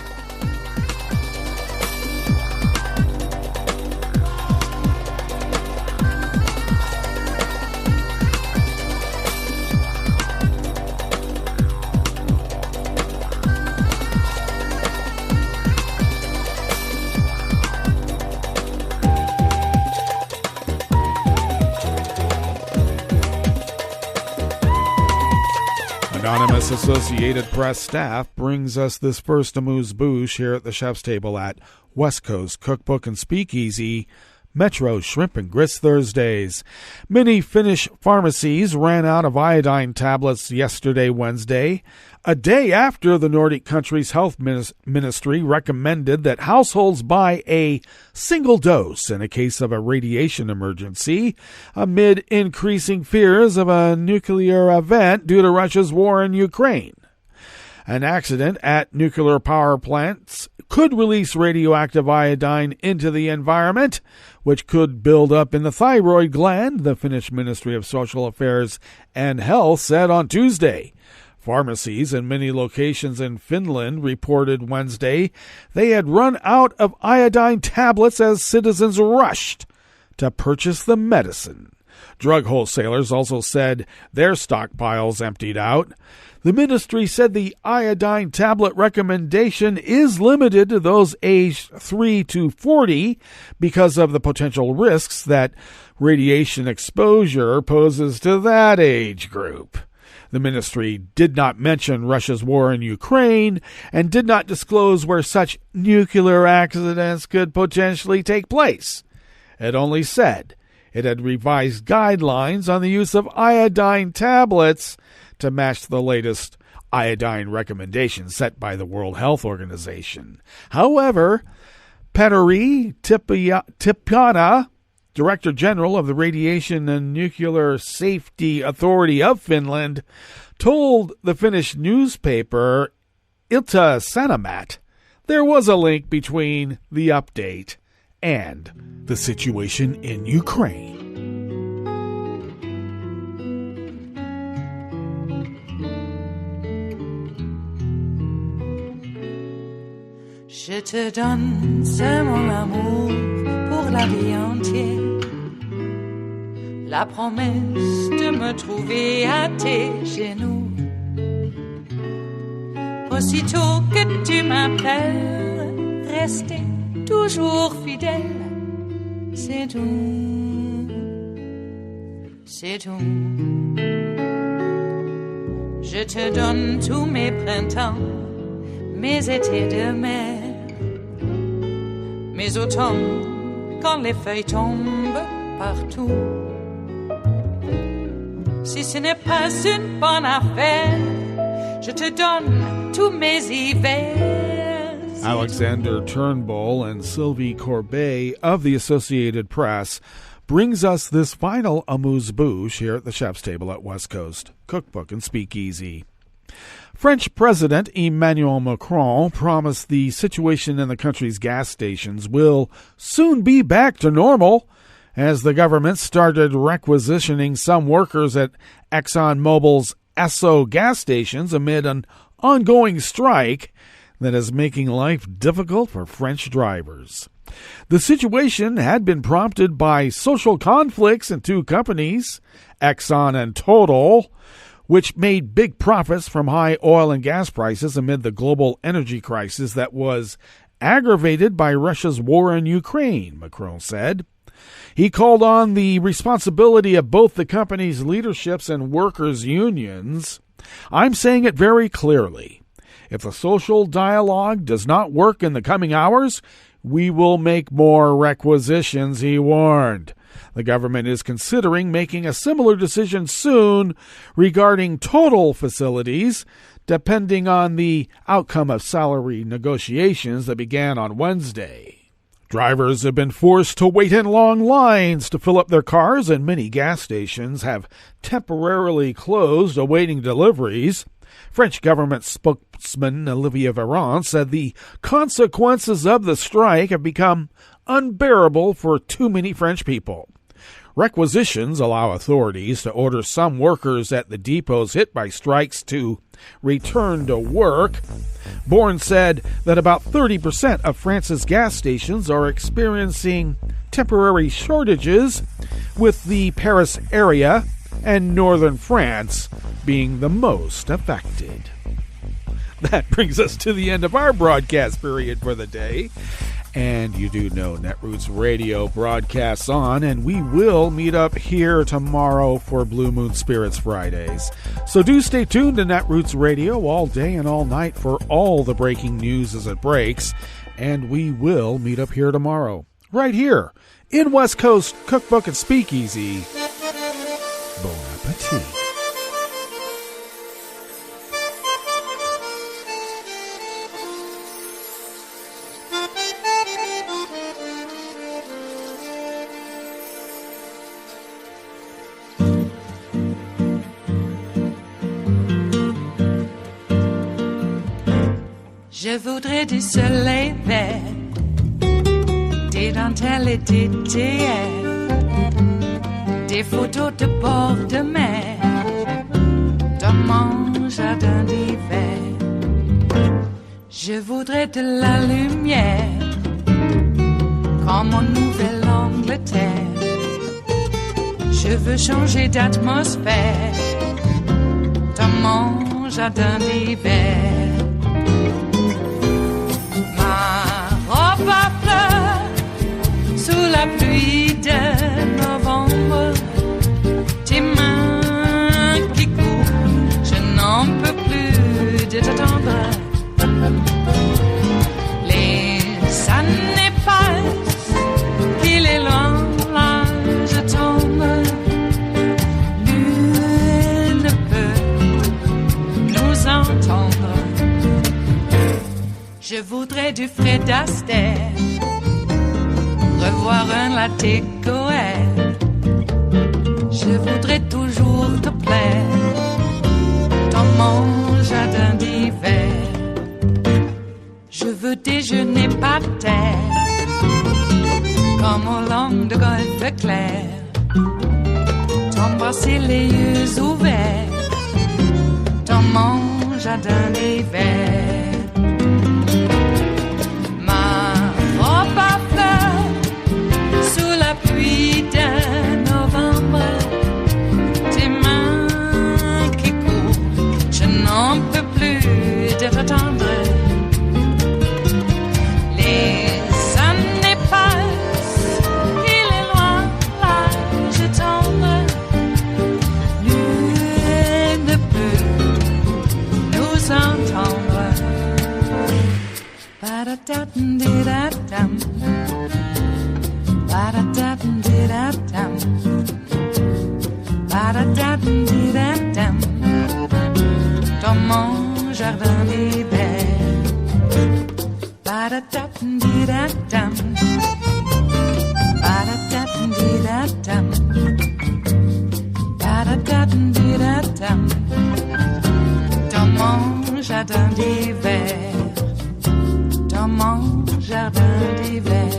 Anonymous Associated Press staff brings us this first amuse-bouche here at the chef's table at West Coast Cookbook and Speakeasy, Metro Shrimp and Grits Thursdays. Many Finnish pharmacies ran out of iodine tablets yesterday, Wednesday, a day after the Nordic country's health ministry recommended that households buy a single dose in a case of a radiation emergency, amid increasing fears of a nuclear event due to Russia's war in Ukraine. An accident at nuclear power plants could release radioactive iodine into the environment, which could build up in the thyroid gland, the Finnish Ministry of Social Affairs and Health said on Tuesday. Pharmacies in many locations in Finland reported Wednesday they had run out of iodine tablets as citizens rushed to purchase the medicine. Drug wholesalers also said their stockpiles emptied out. The ministry said the iodine tablet recommendation is limited to those aged 3 to 40 because of the potential risks that radiation exposure poses to that age group. The ministry did not mention Russia's war in Ukraine and did not disclose where such nuclear accidents could potentially take place. It only said it had revised guidelines on the use of iodine tablets to match the latest iodine recommendations set by the World Health Organization. However, Petteri Tipiana, Director General of the Radiation and Nuclear Safety Authority of Finland, told the Finnish newspaper Ilta-Sanomat there was a link between the update and the situation in Ukraine. Je te donne ce mon amour pour la vie entière, la promesse de me trouver à tes genoux. Aussitôt que tu m'appelles, rester toujours fidèle, c'est tout, c'est tout. Je te donne tous mes printemps, mes étés de mer, mes automnes quand les feuilles tombent partout. Si ce n'est pas une bonne affaire, je te donne tous mes hivers. Alexander Turnbull and Sylvie Corbet of the Associated Press brings us this final amuse-bouche here at the chef's table at West Coast Cookbook and Speakeasy. French President Emmanuel Macron promised the situation in the country's gas stations will soon be back to normal as the government started requisitioning some workers at ExxonMobil's Esso gas stations amid an ongoing strike that is making life difficult for French drivers. The situation had been prompted by social conflicts in two companies, Exxon and Total, which made big profits from high oil and gas prices amid the global energy crisis that was aggravated by Russia's war in Ukraine, Macron said. He called on the responsibility of both the company's leaderships and workers' unions. I'm saying it very clearly. If the social dialogue does not work in the coming hours, we will make more requisitions, he warned. The government is considering making a similar decision soon regarding Total facilities, depending on the outcome of salary negotiations that began on Wednesday. Drivers have been forced to wait in long lines to fill up their cars, and many gas stations have temporarily closed awaiting deliveries. French government spokesman Olivier Véran said the consequences of the strike have become unbearable for too many French people. Requisitions allow authorities to order some workers at the depots hit by strikes to return to work. Bourne said that about 30% of France's gas stations are experiencing temporary shortages, with the Paris area and northern France being the most affected. That brings us to the end of our broadcast period for the day. And you do know Netroots Radio broadcasts on, and we will meet up here tomorrow for Blue Moon Spirits Fridays. So do stay tuned to Netroots Radio all day and all night for all the breaking news as it breaks. And we will meet up here tomorrow, right here in West Coast Cookbook and Speakeasy. Bon appetit. Je voudrais du soleil vert, des dentelles et des théières, des photos de bord de mer, dans mon jardin d'hiver. Je voudrais de la lumière, comme en Nouvelle-Angleterre. Je veux changer d'atmosphère, dans mon jardin d'hiver. À fleurs sous la pluie de novembre, tes mains qui courent, je n'en peux plus de t'attendre. Les années passent, il est loin, là je tombe. Nul ne peut nous entendre. Je voudrais du Fred Astaire, revoir un latte Goël. Je voudrais toujours te plaire dans mon jardin d'hiver. Je veux déjeuner par terre, comme au long de golfe clair, t'embrasser les yeux ouverts dans mon jardin d'hiver. Pluie de novembre, tes mains qui courent, je n'en peux plus de t'attendre. Les années passent, il est loin, là je tombe. Nul ne peut nous entendre. Ba-da-da-dum-di-da-dum. Ba-da-da-dum-di-da-dum. Ba-da-da-dum-di-da-dum. Dans mon jardin d'hiver. Ba-da-da-dum-di-da-dum. Ba-da-da-dum-di-da-dum. Ba-da-da-dum-di-da-dum. Dans mon jardin d'hiver. Dans mon jardin d'hiver.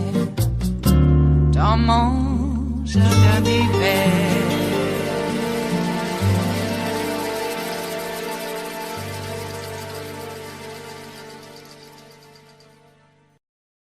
Dans mon jardin d'hiver.